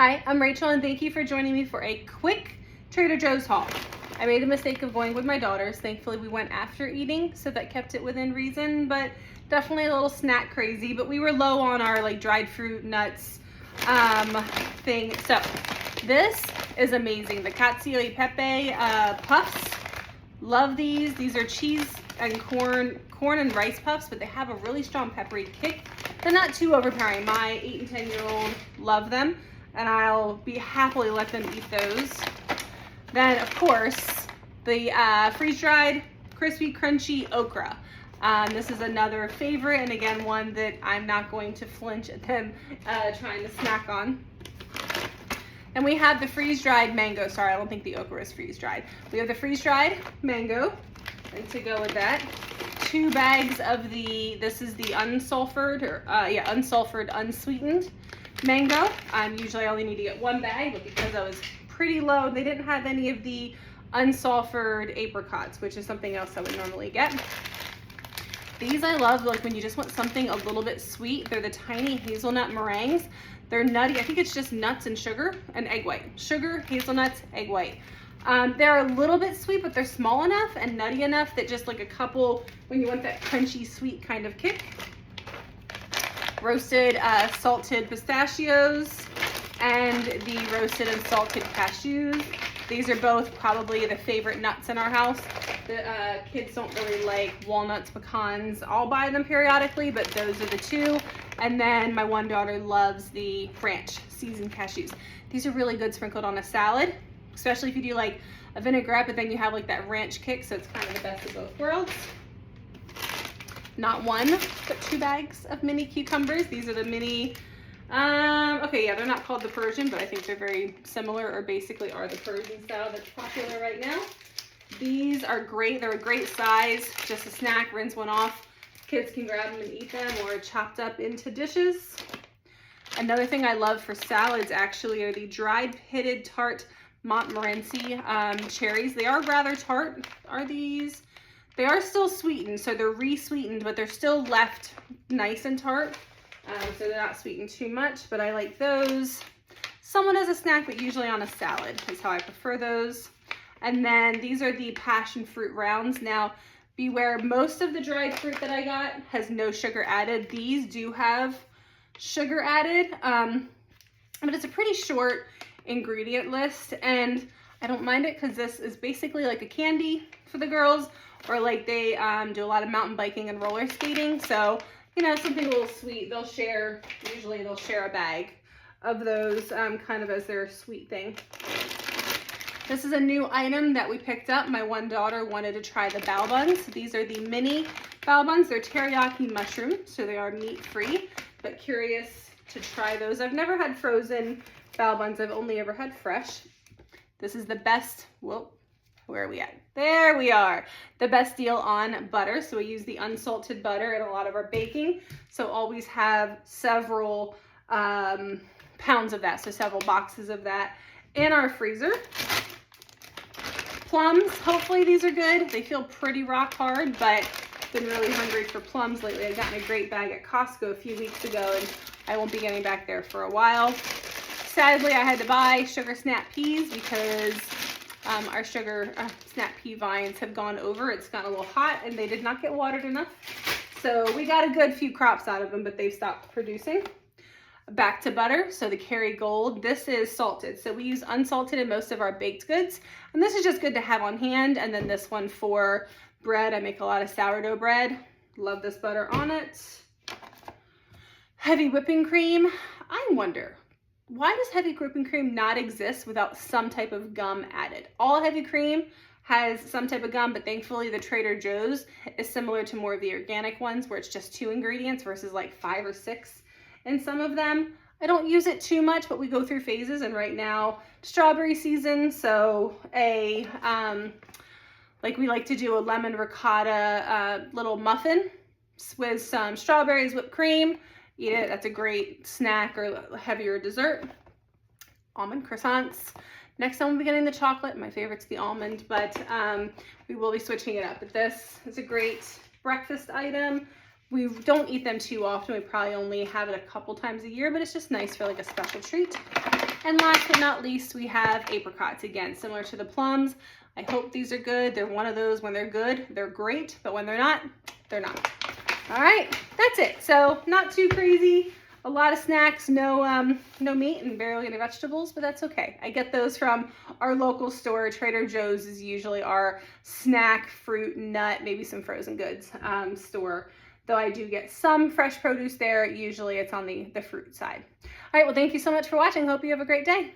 Hi, I'm Rachel and thank you for joining me for a quick Trader Joe's haul. I made the mistake of going with my daughters. Thankfully we went after eating, so that kept it within reason, but definitely a little snack crazy. But we were low on our like dried fruit, nuts thing. So this is amazing. The Cacio e Pepe puffs. Love these. These are cheese and corn and rice puffs, but they have a really strong peppery kick. They're not too overpowering. My 8 and 10-year-old love them, and I'll be happily let them eat those. Then, of course, the freeze-dried, crispy, crunchy okra. This is another favorite, and again, one that I'm not going to flinch at them trying to snack on. And we have the freeze-dried mango. Sorry, I don't think the okra is freeze-dried. We have the freeze-dried mango, and to go with that, 2 bags of this is the unsulfured, unsulfured, unsweetened mango. Usually I only need to get 1 bag, but because I was pretty low, they didn't have any of the unsulfured apricots, which is something else I would normally get. These I love, like when you just want something a little bit sweet. They're the tiny hazelnut meringues. They're nutty. I think it's just nuts and sugar and egg white. Sugar, hazelnuts, egg white. They're a little bit sweet, but they're small enough and nutty enough that just like a couple, when you want that crunchy sweet kind of kick. Roasted salted pistachios and the roasted and salted cashews. These are both probably the favorite nuts in our house. The kids don't really like walnuts, pecans. I'll buy them periodically, but those are the 2. And then my one daughter loves the ranch seasoned cashews. These are really good sprinkled on a salad, especially if you do like a vinaigrette, but then you have like that ranch kick, so it's kind of the best of both worlds. Not 1, but 2 bags of mini cucumbers. These are the mini, okay, yeah, they're not called the Persian, but I think they're very similar, or basically are the Persian style that's popular right now. These are great. They're a great size, just a snack, rinse one off. Kids can grab them and eat them, or chopped up into dishes. Another thing I love for salads actually are the dried pitted tart Montmorency cherries. They are rather tart. Are these? They are still sweetened, so they're re-sweetened, but they're still left nice and tart. So they're not sweetened too much, but I like those. Somewhat as a snack, but usually on a salad is how I prefer those. And then these are the passion fruit rounds. Now, beware, most of the dried fruit that I got has no sugar added. These do have sugar added, but it's a pretty short ingredient list, and I don't mind it because this is basically like a candy for the girls, or like they do a lot of mountain biking and roller skating. So, you know, something a little sweet. They'll share, usually they'll share a bag of those kind of as their sweet thing. This is a new item that we picked up. My one daughter wanted to try the bao buns. These are the mini bao buns. They're teriyaki mushroom, so they are meat-free, but curious to try those. I've never had frozen bao buns. I've only ever had fresh. This is the best, whoa, where are we at? There we are. The best deal on butter. So we use the unsalted butter in a lot of our baking. So always have several pounds of that, so several boxes of that in our freezer. Plums, hopefully these are good. They feel pretty rock hard, but been really hungry for plums lately. I got a great bag at Costco a few weeks ago, and I won't be getting back there for a while. Sadly, I had to buy sugar snap peas because our sugar snap pea vines have gone over. It's gotten a little hot, and they did not get watered enough. So we got a good few crops out of them, but they've stopped producing. Back to butter, so the Kerrygold. This is salted, so we use unsalted in most of our baked goods, and this is just good to have on hand. And then this one for bread. I make a lot of sourdough bread. Love this butter on it. Heavy whipping cream. I wonder, why does heavy whipping cream not exist without some type of gum added? All heavy cream has some type of gum, but thankfully the Trader Joe's is similar to more of the organic ones where it's just 2 ingredients versus like 5 or 6 in some of them. I don't use it too much, but we go through phases, and right now strawberry season, so like we like to do a lemon ricotta little muffin with some strawberries, whipped cream. Eat it. That's a great snack or heavier dessert. Almond croissants. Next time we'll be getting the chocolate. My favorite's the almond, but we will be switching it up. But this is a great breakfast item. We don't eat them too often. We probably only have it a couple times a year, but it's just nice for like a special treat. And last but not least, we have apricots. Again, similar to the plums. I hope these are good. They're one of those, when they're good, they're great, but when they're not, they're not. All right, that's it. So not too crazy. A lot of snacks, no meat and barely any vegetables, but that's okay. I get those from our local store. Trader Joe's is usually our snack, fruit, nut, maybe some frozen goods store. Though I do get some fresh produce there. Usually it's on the fruit side. All right, well, thank you so much for watching. Hope you have a great day.